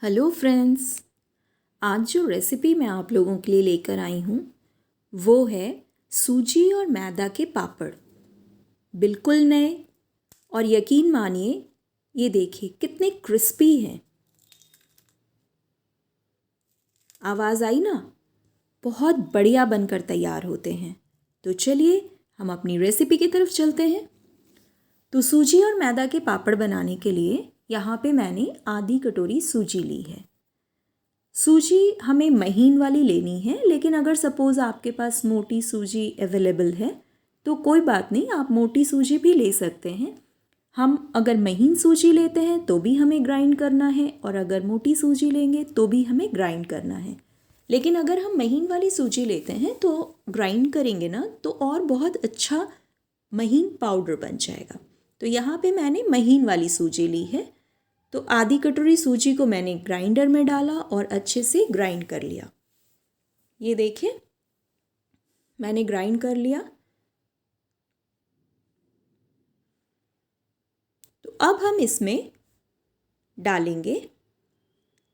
Hello friends. आज जो recipe मैं आप लोगों के लिए लेकर आई हूँ वो है सूजी और मैदा के पापड़। बिल्कुल नए और यकीन मानिए ये देखिए कितने क्रिस्पी हैं। आवाज़ आई ना? बहुत बढ़िया बनकर तैयार होते हैं। तो चलिए हम अपनी रेसिपी की तरफ चलते हैं। तो सूजी और मैदा के पापड़ बनाने के लिए यहाँ पे मैंने आधी कटोरी सूजी ली है। सूजी हमें महीन वाली लेनी है, लेकिन अगर सपोज़ आपके पास मोटी सूजी अवेलेबल है तो कोई बात नहीं, आप मोटी सूजी भी ले सकते हैं। हम अगर महीन सूजी लेते हैं तो भी हमें ग्राइंड करना है और अगर मोटी सूजी लेंगे तो भी हमें ग्राइंड करना है। लेकिन अगर हम महीन वाली सूजी लेते हैं तो ग्राइंड करेंगे ना तो और बहुत अच्छा महीन पाउडर बन जाएगा। तो यहाँ पे मैंने महीन वाली सूजी ली है। तो आधी कटोरी सूजी को मैंने ग्राइंडर में डाला और अच्छे से ग्राइंड कर लिया। ये देखिए मैंने ग्राइंड कर लिया। तो अब हम इसमें डालेंगे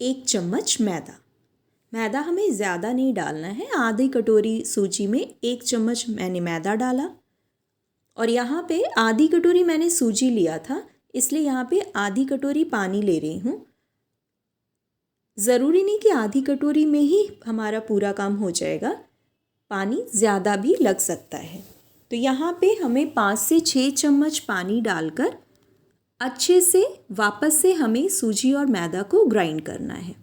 1 चम्मच मैदा। मैदा हमें ज़्यादा नहीं डालना है। आधी कटोरी सूजी में 1 चम्मच मैंने मैदा डाला और यहाँ पे आधी कटोरी मैंने सूजी लिया था, इसलिए यहाँ पे आधी कटोरी पानी ले रही हूँ। ज़रूरी नहीं कि आधी कटोरी में ही हमारा पूरा काम हो जाएगा, पानी ज़्यादा भी लग सकता है। तो यहाँ पे हमें 5 से 6 चम्मच पानी डालकर अच्छे से वापस से हमें सूजी और मैदा को ग्राइंड करना है।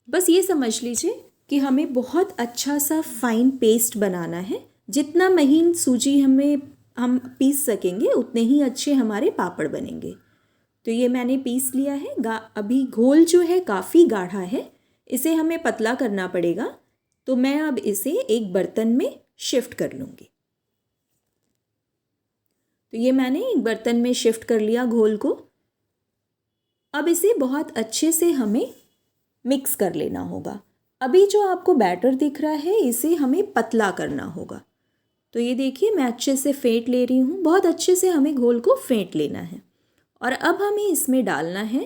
बस ये समझ लीजिए कि हमें बहुत अच्छा सा फाइन पेस्ट बनाना है। जितना महीन सूजी हम पीस सकेंगे उतने ही अच्छे हमारे पापड़ बनेंगे। तो ये मैंने पीस लिया है। अभी घोल जो है काफ़ी गाढ़ा है, इसे हमें पतला करना पड़ेगा। तो मैं अब इसे एक बर्तन में शिफ्ट कर लूँगी। तो ये मैंने एक बर्तन में शिफ्ट कर लिया घोल को। अब इसे बहुत अच्छे से हमें मिक्स कर लेना होगा। अभी जो आपको बैटर दिख रहा है इसे हमें पतला करना होगा। तो ये देखिए मैं अच्छे से फेंट ले रही हूँ। बहुत अच्छे से हमें घोल को फेंट लेना है। और अब हमें इसमें डालना है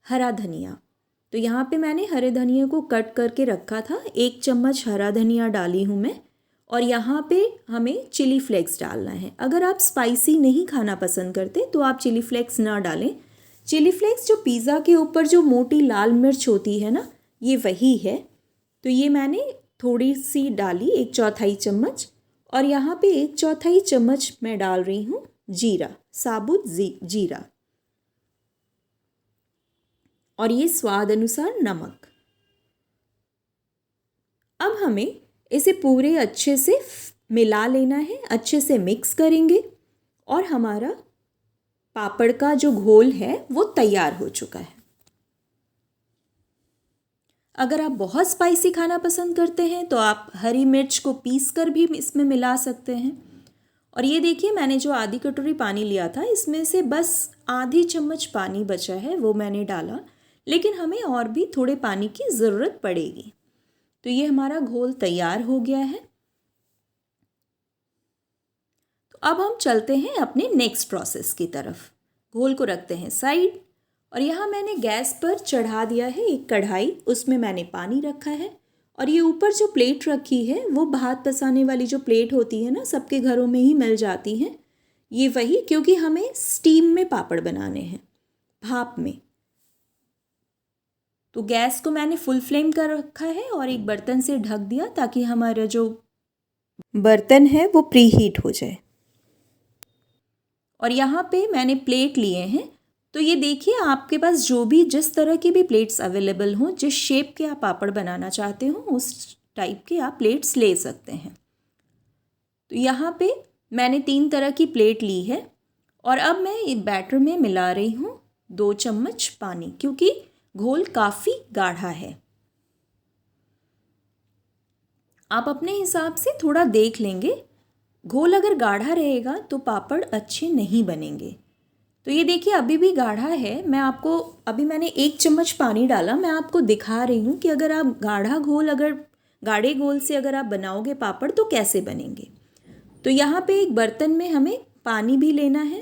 हरा धनिया। तो यहाँ पे मैंने हरे धनिया को कट करके रखा था। 1 चम्मच हरा धनिया डाली हूँ मैं। और यहाँ पे हमें चिली फ्लेक्स डालना है। अगर आप स्पाइसी नहीं खाना पसंद करते तो आप चिली फ्लेक्स ना डालें। चिली फ्लेक्स जो पिज़्ज़ा के ऊपर जो मोटी लाल मिर्च होती है ना, ये वही है। तो ये मैंने थोड़ी सी डाली, 1/4 चम्मच। और यहाँ पे 1/4 चम्मच मैं डाल रही हूँ जीरा, साबुत जीरा। और ये स्वाद अनुसार नमक। अब हमें इसे पूरे अच्छे से मिला लेना है, अच्छे से मिक्स करेंगे और हमारा पापड़ का जो घोल है वो तैयार हो चुका है। अगर आप बहुत स्पाइसी खाना पसंद करते हैं तो आप हरी मिर्च को पीस कर भी इसमें मिला सकते हैं। और ये देखिए मैंने जो आधी कटोरी पानी लिया था इसमें से बस आधी चम्मच पानी बचा है, वो मैंने डाला। लेकिन हमें और भी थोड़े पानी की ज़रूरत पड़ेगी। तो ये हमारा घोल तैयार हो गया है। तो अब हम चलते हैं अपने नेक्स्ट प्रोसेस की तरफ। घोल को रखते हैं साइड और यहाँ मैंने गैस पर चढ़ा दिया है एक कढ़ाई। उसमें मैंने पानी रखा है और ये ऊपर जो प्लेट रखी है वो भात पसाने वाली जो प्लेट होती है ना, सबके घरों में ही मिल जाती है ये वही, क्योंकि हमें स्टीम में पापड़ बनाने हैं, भाप में। तो गैस को मैंने फुल फ्लेम कर रखा है और एक बर्तन से ढक दिया ताकि हमारा जो बर्तन है वो प्री हीट हो जाए। और यहाँ पे मैंने प्लेट लिए हैं। तो ये देखिए आपके पास जो भी जिस तरह की भी प्लेट्स अवेलेबल हों, जिस शेप के आप पापड़ बनाना चाहते हो उस टाइप के आप प्लेट्स ले सकते हैं। तो यहाँ पे मैंने 3 तरह की प्लेट ली है और अब मैं एक बैटर में मिला रही हूँ 2 चम्मच पानी, क्योंकि घोल काफ़ी गाढ़ा है। आप अपने हिसाब से थोड़ा देख लेंगे। घोल अगर गाढ़ा रहेगा तो पापड़ अच्छे नहीं बनेंगे। तो ये देखिए अभी भी गाढ़ा है। अभी मैंने 1 चम्मच पानी डाला। मैं आपको दिखा रही हूँ कि अगर आप गाढ़े घोल से अगर आप बनाओगे पापड़ तो कैसे बनेंगे। तो यहाँ पे एक बर्तन में हमें पानी भी लेना है।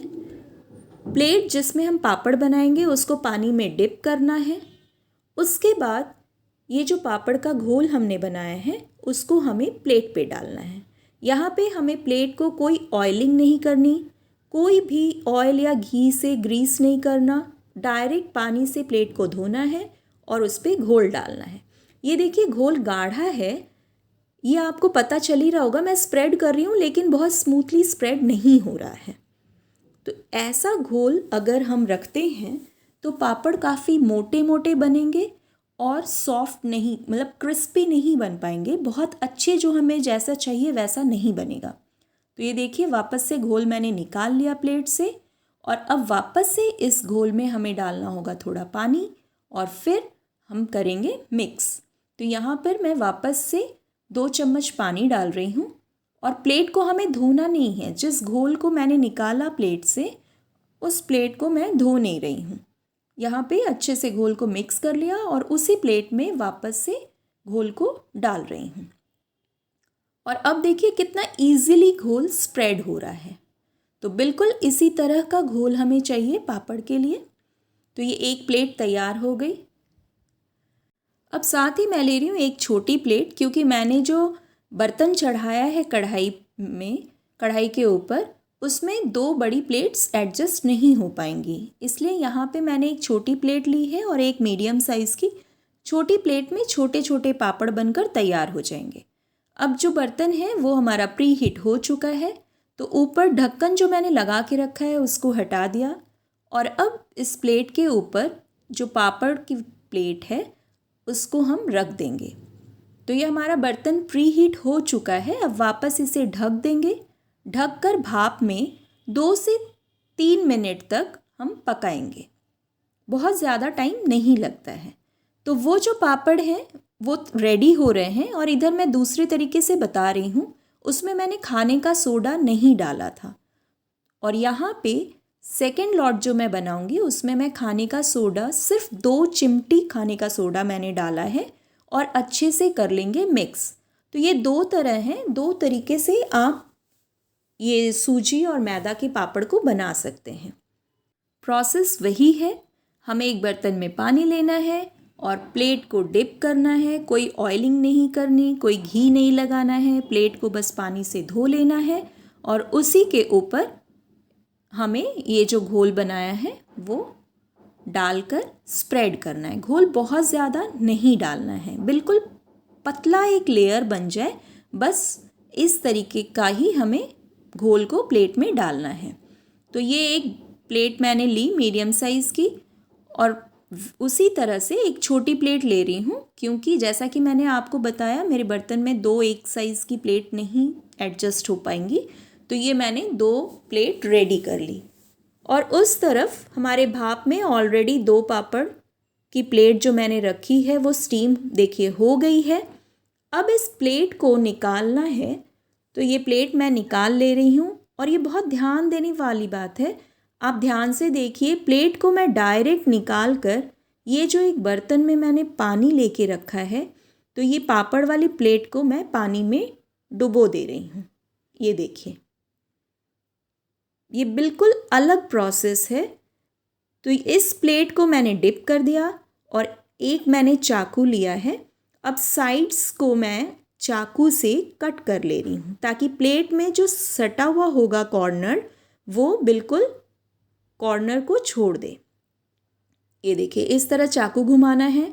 प्लेट जिसमें हम पापड़ बनाएंगे उसको पानी में डिप करना है। उसके बाद ये जो पापड़ का घोल हमने बनाया है उसको हमें प्लेट पे डालना है। यहाँ पे हमें प्लेट को कोई ऑयलिंग नहीं करनी, कोई भी ऑयल या घी से ग्रीस नहीं करना, डायरेक्ट पानी से प्लेट को धोना है और उस पर घोल डालना है। ये देखिए घोल गाढ़ा है, ये आपको पता चल ही रहा होगा। मैं स्प्रेड कर रही हूँ लेकिन बहुत स्मूथली स्प्रेड नहीं हो रहा है। तो ऐसा घोल अगर हम रखते हैं तो पापड़ काफ़ी मोटे मोटे बनेंगे और सॉफ्ट नहीं, मतलब क्रिस्पी नहीं बन पाएंगे, बहुत अच्छे जो हमें जैसा चाहिए वैसा नहीं बनेगा। तो ये देखिए वापस से घोल मैंने निकाल लिया प्लेट से और अब वापस से इस घोल में हमें डालना होगा थोड़ा पानी और फिर हम करेंगे मिक्स। तो यहाँ पर मैं वापस से 2 चम्मच पानी डाल रही हूँ और प्लेट को हमें धोना नहीं है। जिस घोल को मैंने निकाला प्लेट से उस प्लेट को मैं धो नहीं रही हूँ। यहाँ पे अच्छे से घोल को मिक्स कर लिया और उसी प्लेट में वापस से घोल को डाल रही हूँ। और अब देखिए कितना इजीली घोल स्प्रेड हो रहा है। तो बिल्कुल इसी तरह का घोल हमें चाहिए पापड़ के लिए। तो ये एक प्लेट तैयार हो गई। अब साथ ही मैं ले रही हूँ एक छोटी प्लेट, क्योंकि मैंने जो बर्तन चढ़ाया है कढ़ाई के ऊपर उसमें 2 बड़ी प्लेट्स एडजस्ट नहीं हो पाएंगी, इसलिए यहाँ पे मैंने एक छोटी प्लेट ली है और एक मीडियम साइज़ की। छोटी प्लेट में छोटे छोटे पापड़ बनकर तैयार हो जाएंगे। अब जो बर्तन है वो हमारा प्री हीट हो चुका है, तो ऊपर ढक्कन जो मैंने लगा के रखा है उसको हटा दिया और अब इस प्लेट के ऊपर जो पापड़ की प्लेट है उसको हम रख देंगे। तो ये हमारा बर्तन प्री हीट हो चुका है। अब वापस इसे ढक देंगे। ढककर भाप में 2 से 3 मिनट तक हम पकाएंगे। बहुत ज़्यादा टाइम नहीं लगता है। तो वो जो पापड़ हैं वो रेडी हो रहे हैं और इधर मैं दूसरे तरीके से बता रही हूँ, उसमें मैंने खाने का सोडा नहीं डाला था और यहाँ पे सेकेंड लॉट जो मैं बनाऊँगी उसमें मैं खाने का सोडा सिर्फ 2 चिमटी खाने का सोडा मैंने डाला है और अच्छे से कर लेंगे मिक्स। तो ये 2 तरह हैं, 2 तरीके से आप ये सूजी और मैदा के पापड़ को बना सकते हैं। प्रोसेस वही है। हमें एक बर्तन में पानी लेना है और प्लेट को डिप करना है। कोई ऑयलिंग नहीं करनी, कोई घी नहीं लगाना है। प्लेट को बस पानी से धो लेना है और उसी के ऊपर हमें ये जो घोल बनाया है वो डालकर स्प्रेड करना है। घोल बहुत ज़्यादा नहीं डालना है, बिल्कुल पतला एक लेयर बन जाए, बस इस तरीके का ही हमें घोल को प्लेट में डालना है। तो ये एक प्लेट मैंने ली मीडियम साइज़ की और उसी तरह से एक छोटी प्लेट ले रही हूँ, क्योंकि जैसा कि मैंने आपको बताया मेरे बर्तन में 2 एक साइज़ की प्लेट नहीं एडजस्ट हो पाएंगी। तो ये मैंने 2 प्लेट रेडी कर ली और उस तरफ हमारे भाप में ऑलरेडी 2 पापड़ की प्लेट जो मैंने रखी है वो स्टीम देखिए हो गई है। अब इस प्लेट को निकालना है, तो ये प्लेट मैं निकाल ले रही हूँ और ये बहुत ध्यान देने वाली बात है। आप ध्यान से देखिए, प्लेट को मैं डायरेक्ट निकाल कर ये जो एक बर्तन में मैंने पानी लेके रखा है, तो ये पापड़ वाली प्लेट को मैं पानी में डुबो दे रही हूँ। ये देखिए, ये बिल्कुल अलग प्रोसेस है। तो इस प्लेट को मैंने डिप कर दिया और एक मैंने चाकू लिया है। अब साइड्स को मैं चाकू से कट कर ले रही हूँ ताकि प्लेट में जो सटा हुआ होगा कॉर्नर वो बिल्कुल कॉर्नर को छोड़ दे। ये देखिए, इस तरह चाकू घुमाना है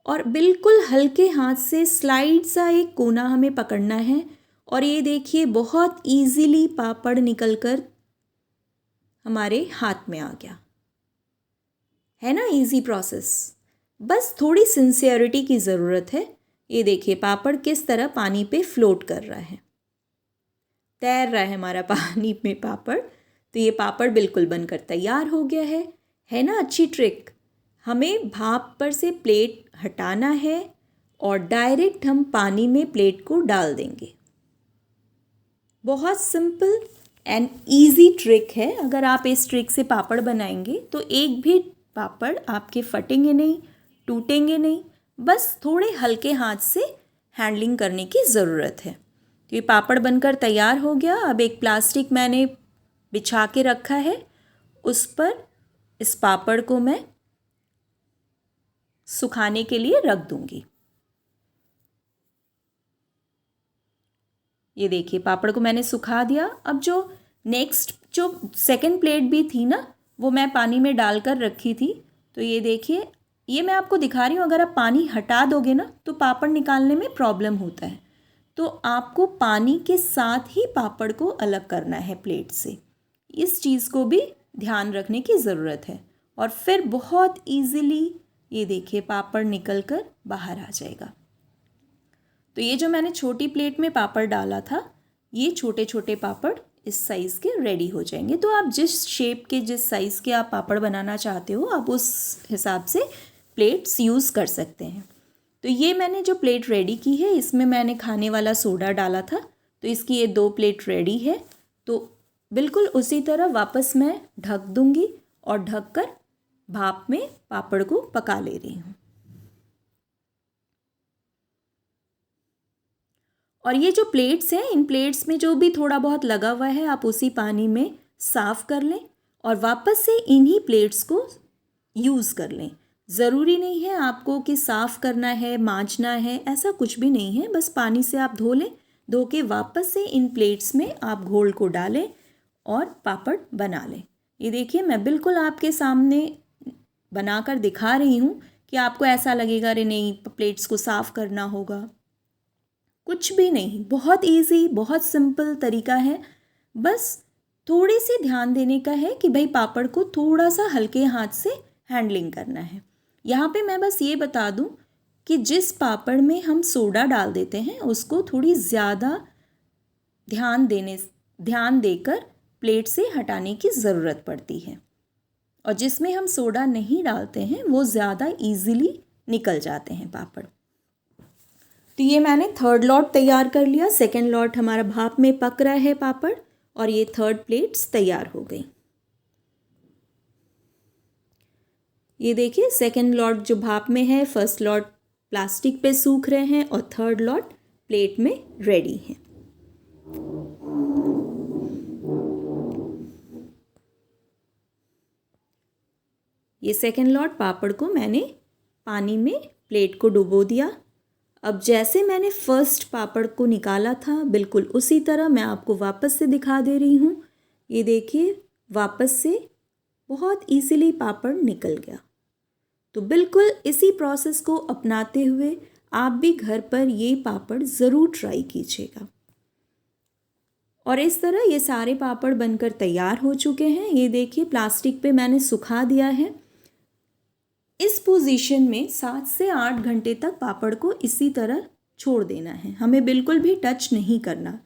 और बिल्कुल हल्के हाथ से स्लाइड सा एक कोना हमें पकड़ना है और ये देखिए बहुत इजीली पापड़ निकलकर हमारे हाथ में आ गया है ना। इजी प्रोसेस, बस थोड़ी सिंसियरिटी की ज़रूरत है। ये देखिए पापड़ किस तरह पानी पे फ्लोट कर रहा है, तैर रहा है हमारा पानी में पापड़। तो ये पापड़ बिल्कुल बनकर तैयार हो गया है ना। अच्छी ट्रिक, हमें भाप पर से प्लेट हटाना है और डायरेक्ट हम पानी में प्लेट को डाल देंगे। बहुत सिंपल एंड ईजी ट्रिक है। अगर आप इस ट्रिक से पापड़ बनाएंगे तो एक भी पापड़ आपके फटेंगे नहीं, टूटेंगे नहीं, बस थोड़े हल्के हाथ से हैंडलिंग करने की ज़रूरत है। तो ये पापड़ बनकर तैयार हो गया। अब एक प्लास्टिक मैंने बिछा के रखा है, उस पर इस पापड़ को मैं सुखाने के लिए रख दूंगी। ये देखिए पापड़ को मैंने सुखा दिया। अब जो नेक्स्ट जो सेकंड प्लेट भी थी ना, वो मैं पानी में डालकर रखी थी। तो ये देखिए, ये मैं आपको दिखा रही हूँ, अगर आप पानी हटा दोगे ना तो पापड़ निकालने में प्रॉब्लम होता है। तो आपको पानी के साथ ही पापड़ को अलग करना है प्लेट से। इस चीज़ को भी ध्यान रखने की ज़रूरत है। और फिर बहुत इजीली ये देखिए पापड़ निकल कर बाहर आ जाएगा। तो ये जो मैंने छोटी प्लेट में पापड़ डाला था, ये छोटे छोटे पापड़ इस साइज़ के रेडी हो जाएंगे। तो आप जिस शेप के, जिस साइज़ के आप पापड़ बनाना चाहते हो, आप उस हिसाब से प्लेट्स यूज़ कर सकते हैं। तो ये मैंने जो प्लेट रेडी की है, इसमें मैंने खाने वाला सोडा डाला था, तो इसकी ये 2 प्लेट रेडी है। तो बिल्कुल उसी तरह वापस मैं ढक दूंगी और ढककर भाप में पापड़ को पका ले रही हूँ। और ये जो प्लेट्स हैं, इन प्लेट्स में जो भी थोड़ा बहुत लगा हुआ है, आप उसी पानी में साफ़ कर लें और वापस से इन्हीं प्लेट्स को यूज़ कर लें। ज़रूरी नहीं है आपको कि साफ़ करना है, मांजना है, ऐसा कुछ भी नहीं है। बस पानी से आप धो लें, धो के वापस से इन प्लेट्स में आप घोल को डालें और पापड़ बना लें। ये देखिए मैं बिल्कुल आपके सामने बनाकर दिखा रही हूँ कि आपको ऐसा लगेगा अरे नहीं प्लेट्स को साफ़ करना होगा, कुछ भी नहीं। बहुत इजी, बहुत सिंपल तरीका है। बस थोड़ी सी ध्यान देने का है कि भाई पापड़ को थोड़ा सा हल्के हाथ से हैंडलिंग करना है। यहाँ पे मैं बस ये बता दूँ कि जिस पापड़ में हम सोडा डाल देते हैं उसको थोड़ी ज़्यादा ध्यान देकर प्लेट से हटाने की ज़रूरत पड़ती है, और जिसमें हम सोडा नहीं डालते हैं वो ज़्यादा इजीली निकल जाते हैं पापड़। तो ये मैंने थर्ड लॉट तैयार कर लिया। सेकंड लॉट हमारा भाप में पक रहा है पापड़, और ये थर्ड प्लेट्स तैयार हो गई। ये देखिए सेकंड लॉट जो भाप में है, फर्स्ट लॉट प्लास्टिक पे सूख रहे हैं और थर्ड लॉट प्लेट में रेडी है। ये सेकंड लॉट पापड़ को मैंने पानी में प्लेट को डुबो दिया। अब जैसे मैंने फर्स्ट पापड़ को निकाला था, बिल्कुल उसी तरह मैं आपको वापस से दिखा दे रही हूँ। ये देखिए वापस से बहुत इजीली पापड़ निकल गया। तो बिल्कुल इसी प्रोसेस को अपनाते हुए आप भी घर पर ये पापड़ ज़रूर ट्राई कीजिएगा। और इस तरह ये सारे पापड़ बनकर तैयार हो चुके हैं। ये देखिए प्लास्टिक पे मैंने सुखा दिया है। इस पोजीशन में 7 से 8 घंटे तक पापड़ को इसी तरह छोड़ देना है। हमें बिल्कुल भी टच नहीं करना।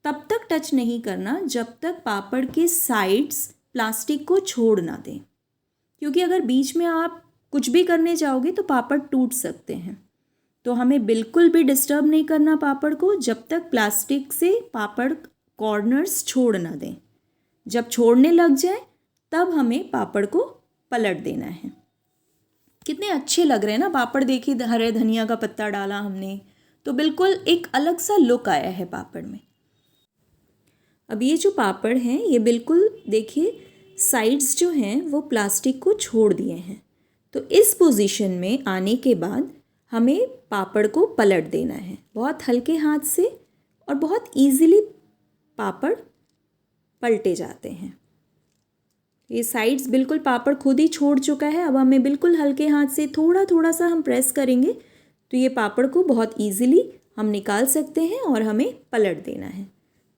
तब तक टच नहीं करना जब तक पापड़ के साइड्स प्लास्टिक को छोड़ ना दें, क्योंकि अगर बीच में आप कुछ भी करने जाओगे तो पापड़ टूट सकते हैं। तो हमें बिल्कुल भी डिस्टर्ब नहीं करना पापड़ को जब तक प्लास्टिक से पापड़ कॉर्नर्स छोड़ ना दें। जब छोड़ने लग जाए तब हमें पापड़ को पलट देना है। कितने अच्छे लग रहे हैं ना पापड़। देखिए हरे धनिया का पत्ता डाला हमने, तो बिल्कुल एक अलग सा लुक आया है पापड़ में। अब ये जो पापड़ हैं ये बिल्कुल देखिए साइड्स जो हैं वो प्लास्टिक को छोड़ दिए हैं। तो इस पोजीशन में आने के बाद हमें पापड़ को पलट देना है बहुत हल्के हाथ से, और बहुत इजीली पापड़ पलटे जाते हैं। ये साइड्स बिल्कुल पापड़ खुद ही छोड़ चुका है। अब हमें बिल्कुल हल्के हाथ से थोड़ा थोड़ा सा हम प्रेस करेंगे तो ये पापड़ को बहुत इजीली हम निकाल सकते हैं और हमें पलट देना है।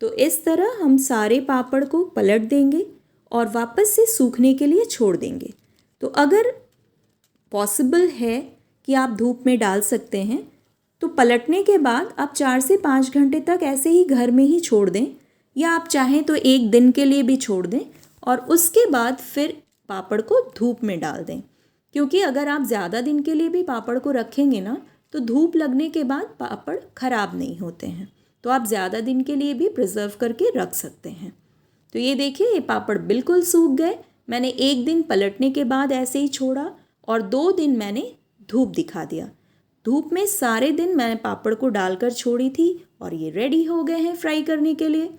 तो इस तरह हम सारे पापड़ को पलट देंगे और वापस से सूखने के लिए छोड़ देंगे। तो अगर पॉसिबल है कि आप धूप में डाल सकते हैं तो पलटने के बाद आप 4 से 5 घंटे तक ऐसे ही घर में ही छोड़ दें, या आप चाहें तो 1 दिन के लिए भी छोड़ दें और उसके बाद फिर पापड़ को धूप में डाल दें। क्योंकि अगर आप ज़्यादा दिन के लिए भी पापड़ को रखेंगे ना तो धूप लगने के बाद पापड़ ख़राब नहीं होते हैं। तो आप ज़्यादा दिन के लिए भी प्रिजर्व करके रख सकते हैं। तो ये देखिए ये पापड़ बिल्कुल सूख गए। मैंने 1 दिन पलटने के बाद ऐसे ही छोड़ा और 2 दिन मैंने धूप दिखा दिया। धूप में सारे दिन मैंने पापड़ को डालकर छोड़ी थी और ये रेडी हो गए हैं फ्राई करने के लिए।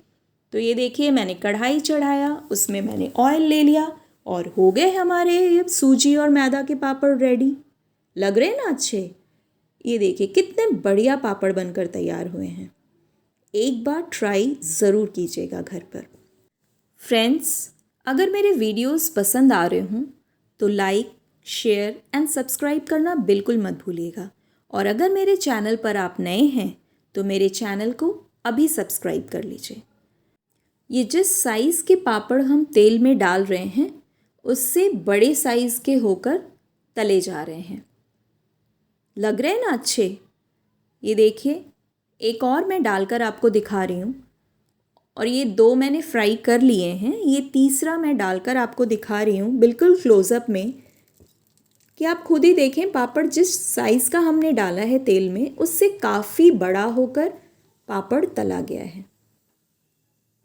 तो ये देखिए मैंने कढ़ाई चढ़ाया, उसमें मैंने ऑयल ले लिया और हो गए हमारे सूजी और मैदा के पापड़ रेडी। लग रहे हैं ना अच्छे। ये देखिए कितने बढ़िया पापड़ बनकर तैयार हुए हैं। एक बार ट्राई ज़रूर कीजिएगा घर पर। फ्रेंड्स, अगर मेरे वीडियोस पसंद आ रहे हों तो लाइक, शेयर एंड सब्सक्राइब करना बिल्कुल मत भूलिएगा। और अगर मेरे चैनल पर आप नए हैं तो मेरे चैनल को अभी सब्सक्राइब कर लीजिए। ये जिस साइज़ के पापड़ हम तेल में डाल रहे हैं उससे बड़े साइज़ के होकर तले जा रहे हैं। लग रहे हैं ना अच्छे। ये देखिए, एक और मैं डालकर आपको दिखा रही हूँ। और ये 2 मैंने फ्राई कर लिए हैं, ये तीसरा मैं डालकर आपको दिखा रही हूँ बिल्कुल क्लोज़अप में, कि आप खुद ही देखें पापड़ जिस साइज़ का हमने डाला है तेल में उससे काफ़ी बड़ा होकर पापड़ तला गया है।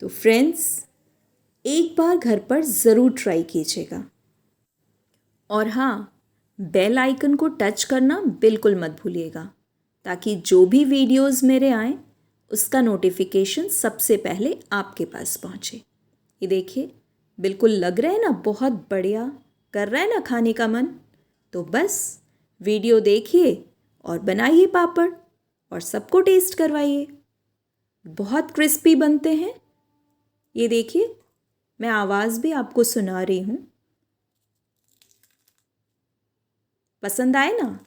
तो फ्रेंड्स, एक बार घर पर ज़रूर ट्राई कीजिएगा। और हाँ, बेल आइकन को टच करना बिल्कुल मत भूलिएगा ताकि जो भी वीडियोस मेरे आएँ उसका नोटिफिकेशन सबसे पहले आपके पास पहुँचे। ये देखिए, बिल्कुल लग रहा है ना, बहुत बढ़िया कर रहा है ना खाने का मन। तो बस वीडियो देखिए और बनाइए पापड़ और सबको टेस्ट करवाइए। बहुत क्रिस्पी बनते हैं। ये देखिए, मैं आवाज़ भी आपको सुना रही हूँ। पसंद आए ना?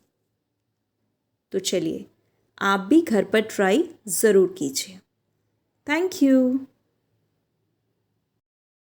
तो चलिए आप भी घर पर ट्राई ज़रूर कीजिए। Thank you.